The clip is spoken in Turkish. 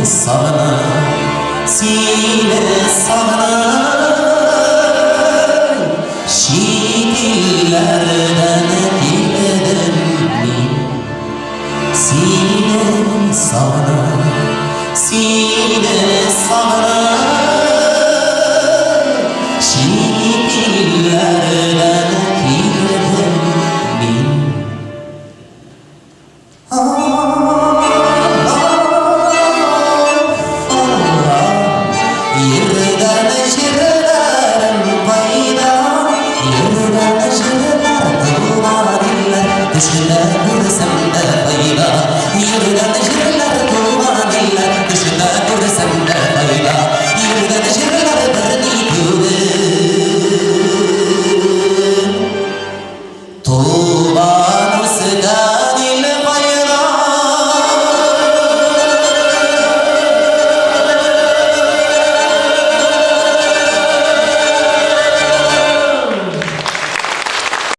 savana, sine savana. Şiirlerden diledim sine savana, sine savana. Şiirlerden diledim yerden şiirlerim payda, yerden şiirler tuğaniller, düşler görsem de payda, yerden şiirler tuğaniller, düşler görsem de payda, yerden şiirler beni gördüm.